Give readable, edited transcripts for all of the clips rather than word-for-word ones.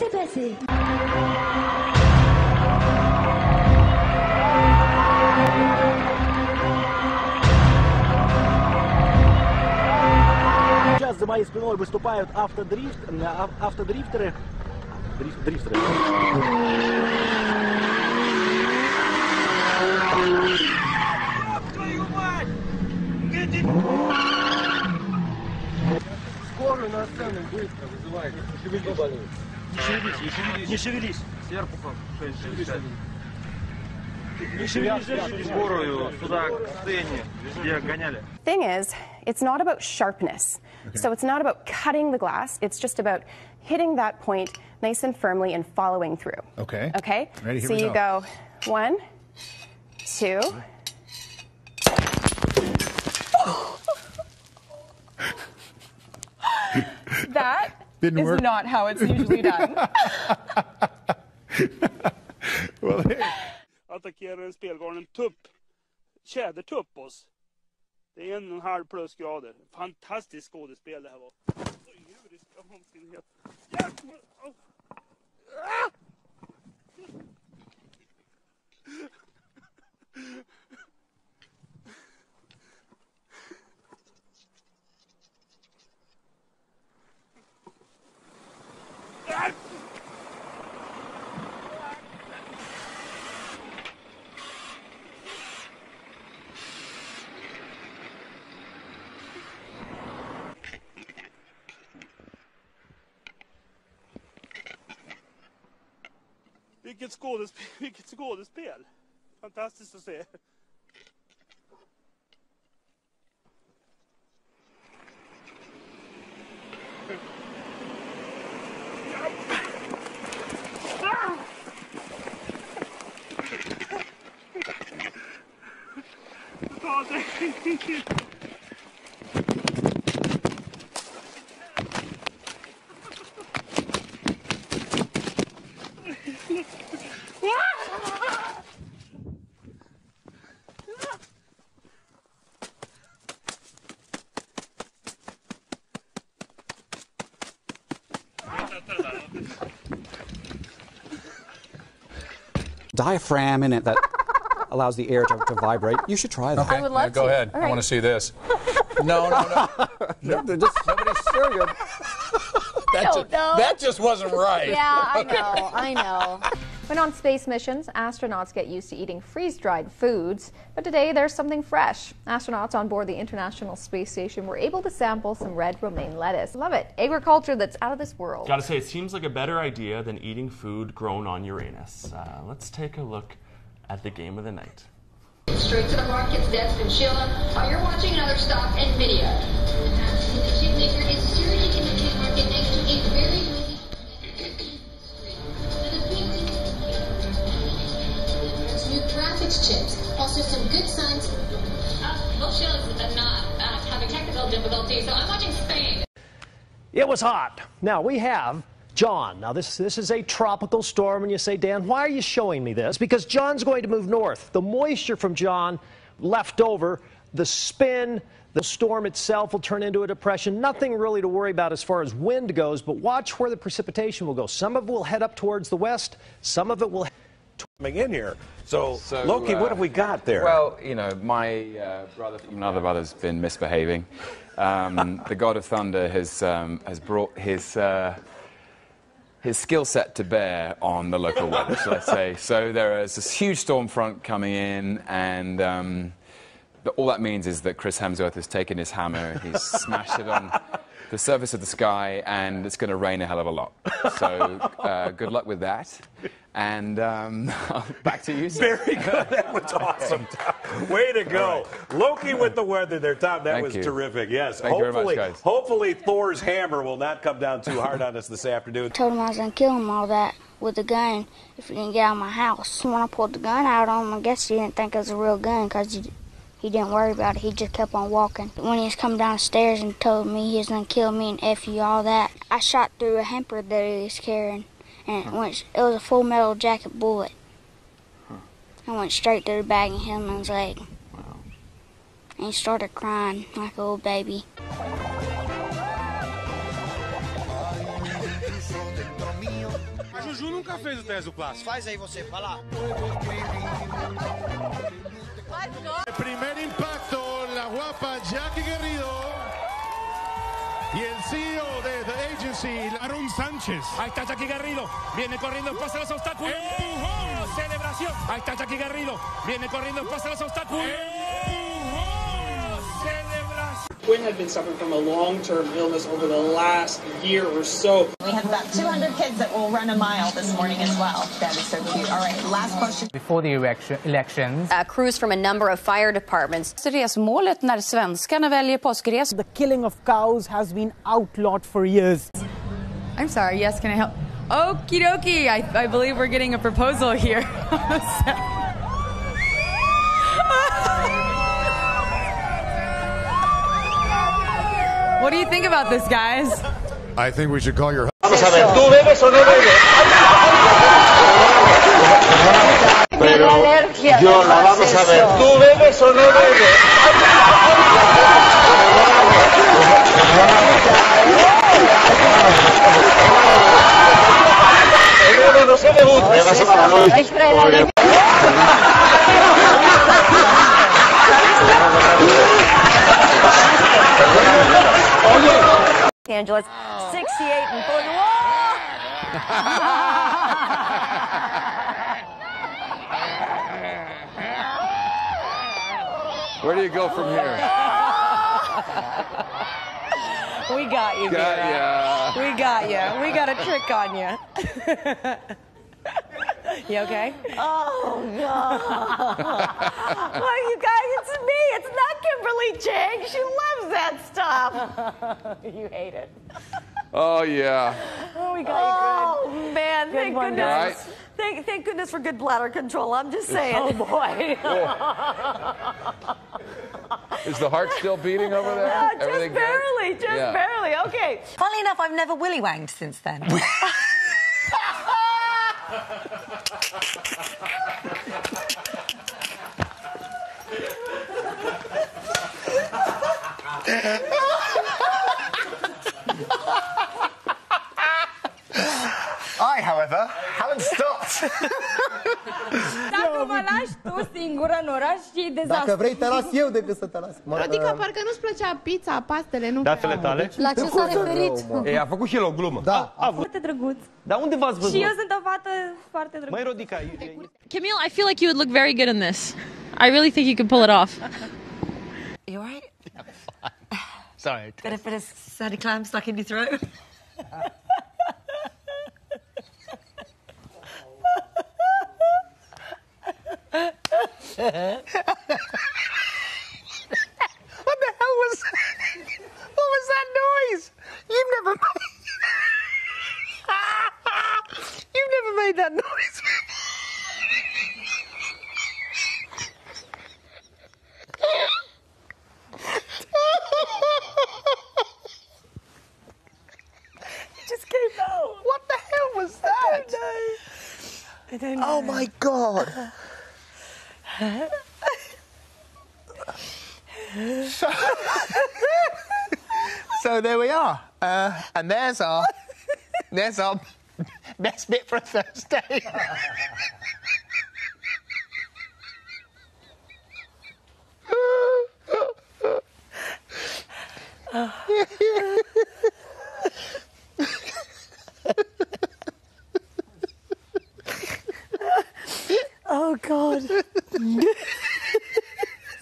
s'est passé? Сейчас за моей спиной выступают автодрифтеры. Дрифтеры. Твою мать! Скорую на сцену быстро вызывайте. Не шевелись. Серпухов 666. Не шевелись. Скорую сюда, к сцене, где гоняли. Thing is, it's not about sharpness. Okay. So it's not about cutting the glass. It's just about hitting that point nice and firmly and following through. Okay. Okay? Ready, here so we you go 1, 2. That Didn't is work. not how it's usually done. Well, attackerar en spelgalen tjädertupp oss. Det är 1,5 plusgrader. Fantastiskt skådespel det här var. Så djurisk vansinnighet. Jäklar! Ah! Vilket skådespel. Fantastiskt att se. Diaphragm in it that allows the air to vibrate. You should try that. okay. I would love Go to. ahead. All I right. want to see this. No. Nobody's sure you're... That just wasn't right. Yeah, I know. When on space missions, astronauts get used to eating freeze-dried foods, but today there's something fresh. Astronauts on board the International Space Station were able to sample some red romaine lettuce. Love it. Agriculture that's out of this world. Gotta say, it seems like a better idea than eating food grown on Uranus. Let's take a look at the game of the night. Straight to the markets, Deb's been chilling while you're watching another stop and video. The chip maker is surging in the chip market next to a very busy new graphics chips. Also some good signs. Most shows are not having technical difficulties, so I'm watching Spain. It was hot. Now we have John. Now this is a tropical storm, and you say, Dan, why are you showing me this? Because John's going to move north. The moisture from John left over, the spin, the storm itself will turn into a depression. Nothing really to worry about as far as wind goes, but watch where the precipitation will go. Some of it will head up towards the west, some of it will coming in here. So Loki, what have we got there? Well, you know, my brother from another brother's been misbehaving. The God of Thunder has brought his skill set to bear on the local weather, shall I say. So there is this huge storm front coming in, and all that means is that Chris Hemsworth has taken his hammer, he's smashed it on the surface of the sky, and it's going to rain a hell of a lot. So good luck with that. And back to you, sir. Very good. That was awesome. Way to go. Right. Loki with the weather there, Tom. That was terrific. Yes. Thank you very much, guys. Hopefully Thor's hammer will not come down too hard on us this afternoon. I told him I was going to kill him all that with a gun if he didn't get out of my house. When I pulled the gun out on him, I guess he didn't think it was a real gun because he didn't worry about it. He just kept on walking. When he was coming downstairs and told me he was going to kill me and F you, all that, I shot through a hamper that he was carrying. And it was a full metal jacket bullet. I went straight through the bag and hit him in his leg. Wow. And he started crying like a little baby. Juju nunca fez o teste do clássico. Faz aí você, vai lá. Primer impacto, la guapa Jackie Guerrido y el CEO de The Agency, Aaron Sánchez. Ahí está Jackie Garrido, viene corriendo, pasa los obstáculos. ¡Empujón! Celebración. Ahí está Jackie Garrido, viene corriendo, pasa los obstáculos. ¡Empujón! Celebración. Quinn had been suffering from a long-term illness over the last year or so. We have about 200 kids that will run a mile this morning as well. That is so cute. All right, last question. Before the elections. Crews from a number of fire departments. Resmålet när svenskarna väljer påskres. The killing of cows has been outlawed for years. I'm sorry, yes, can I help? Okie dokie, I believe we're getting a proposal here. What do you think about this, guys? I think we should call your... Vamos a ver, ¿tú bebes o no bebes? Pero yo la vamos a ver, ¿tú bebes o no bebes? El no se debuta. Angeles, 68 and full. Where do you go from here? We got you, Vera. We got you. We got a trick on you. You okay? Oh, God. Well, you guys, it's me. It's not Kimberly Chang. She loves that stuff. You hate it. Oh, yeah. Oh, we got you good. Oh, man. Thank goodness. Right. Thank goodness for good bladder control. I'm just saying. Oh, boy. Is the heart still beating over there? Yeah, just barely. Just barely. Okay. Funnily enough, I've never willy wanged since then. I, however, haven't stopped. Dacă mă lași tu singură în oraș și dezastru. Dacă vrei, te las eu decât să te las. Rodica, parcă nu-ți plăcea pizza, pastele, nu? Datele tale? La ce s-a referit? E, a făcut și el o glumă. Da. Foarte drăguț. Dar unde v-ați văzut? Și eu sunt o fată foarte drăguță. Măi, Rodica... Camille, I feel like you would look very good in this. I really think you could pull it off. You alright? Sorry. Got a bit of sandy clam stuck in your throat? What the hell was that? What was that noise? You've never made that noise. It just came out. What the hell was that? I don't know. Oh my God. So there we are, and there's our best bit for a Thursday. Oh, God.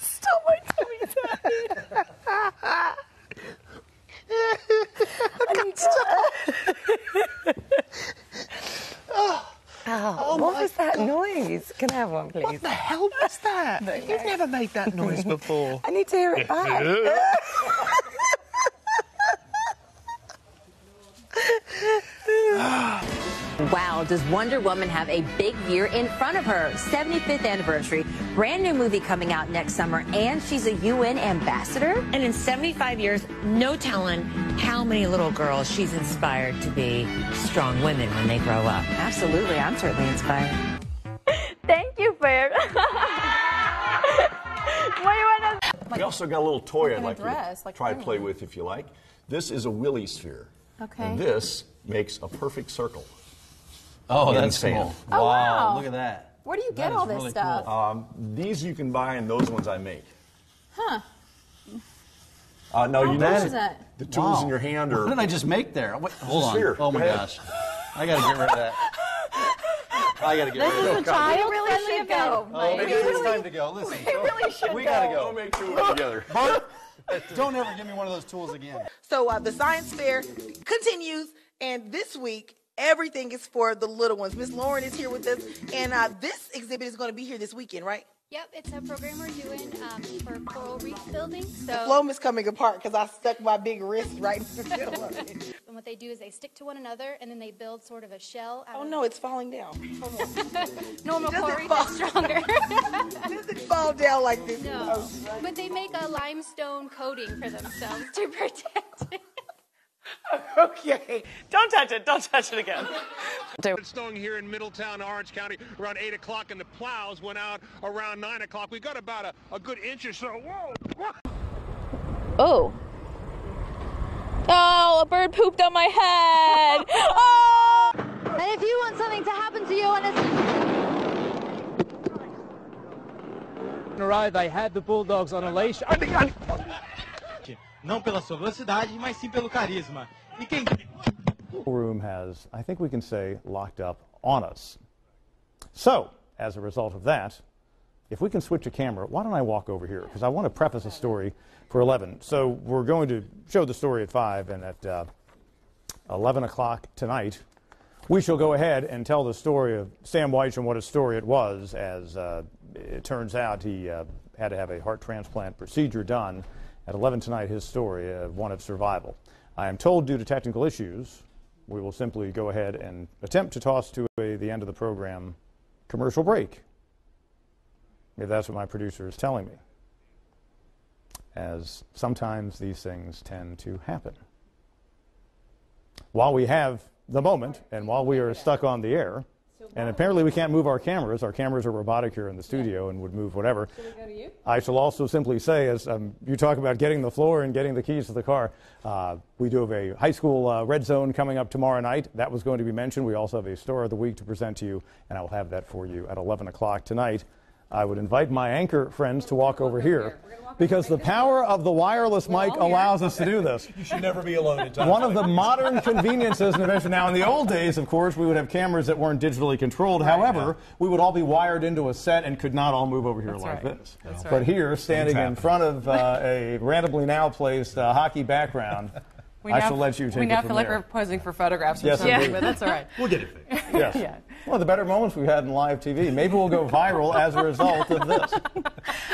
Stop my tummy dying. What was that noise? Can I have one, please? What the hell was that? You've never made that noise before. I need to hear it back. Wow, does Wonder Woman have a big year in front of her? 75th anniversary, brand new movie coming out next summer, and she's a UN ambassador. And in 75 years, no telling how many little girls she's inspired to be strong women when they grow up. Absolutely, I'm certainly inspired. Thank you, Fair. We also got a little toy I'd like you dress, to like try to Iron play Man. with if you like. This is a Willy sphere. Okay. And this makes a perfect circle. Oh, that's insane. cool. Oh, wow. Look at that. Where do you get all this really stuff? Cool. These you can buy, and those ones I make. Huh. No, you know is that? the tools in your hand are. What did I just make there? Wait, hold on. Here, oh my gosh. I got to get rid of that. I got to get rid of that. This is a child-friendly event. Oh, maybe it's time to go. Listen, we really should we got to go. We'll make two together. Bart, don't ever give me one of those tools again. So the science fair continues, and this week, everything is for the little ones. Miss Lauren is here with us, and this exhibit is going to be here this weekend, right? Yep, it's a program we're doing for coral reef building. So The foam is coming apart because I stuck my big wrist right in the middle of it. And what they do is they stick to one another, and then they build sort of a shell. Oh no, it's falling down. Hold on. Normal coral reef is stronger. Does it fall down like this? No, but they make a limestone coating for themselves to protect it. Okay. Don't touch it. Don't touch it again. It's snowing here in Middletown, Orange County, around 8 o'clock, and the plows went out around 9 o'clock. We got about a good inch or so. Whoa! Oh. Oh, a bird pooped on my head. Oh! And if you want something to happen to you and In a row, they had the Bulldogs on a leash. Não pela sua velocidade, mas sim pelo carisma. E quem room has, I think we can say, locked up on us. So, as a result of that, if we can switch a camera, why don't I walk over here? Because I want to preface a story for 11. So we're going to show the story at 5, and at 11 o'clock tonight, we shall go ahead and tell the story of Sam White and what a story it was, as it turns out he had to have a heart transplant procedure done. At 11 tonight, his story, one of survival. I am told due to technical issues, we will simply go ahead and attempt to toss to the end of the program commercial break, if that's what my producer is telling me, as sometimes these things tend to happen. While we have the moment, and while we are stuck on the air, and apparently we can't move our cameras are robotic here in the studio and would move whatever. Should we go to you? I shall also simply say, as you talk about getting the floor and getting the keys to the car, we do have a high school red zone coming up tomorrow night. That was going to be mentioned. We also have a Star of the Week to present to you, and I will have that for you at 11 o'clock tonight. I would invite my anchor friends to walk over here, because the power of the wireless mic allows us to do this. You should never be alone in time. One of the modern conveniences and invention. Now, in the old days, of course, we would have cameras that weren't digitally controlled. However, we would all be wired into a set and could not all move over here like this. But here, standing in front of a randomly now placed hockey background, I shall let you take it from there. We now feel like we're posing for photographs or yes, something, indeed. but that's all right. We'll get it fixed. Yes. Yeah. One of the better moments we've had in live TV. Maybe we'll go viral as a result of this.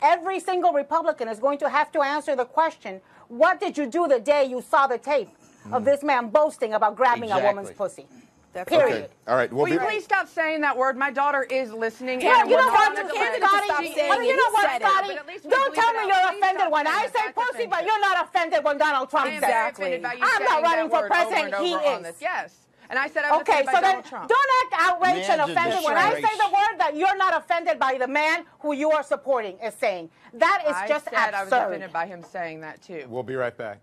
Every single Republican is going to have to answer the question, what did you do the day you saw the tape of this man boasting about grabbing a woman's pussy? Period. Okay. All right. Will you please stop saying that word? My daughter is listening. Yeah, and you know we're what, not Scotty? Scotty, You know what, Scotty? Don't tell me you're offended when I say pussy, but you're not offended when Donald Trump says it. Exactly. I'm not running for president. He is. Yes. And I said I was okay, offended so by then Donald Trump. don't act outraged and Man, offended when I say the word that you're not offended by the man who you are supporting is saying. That is just I said absurd. I was offended by him saying that too. We'll be right back.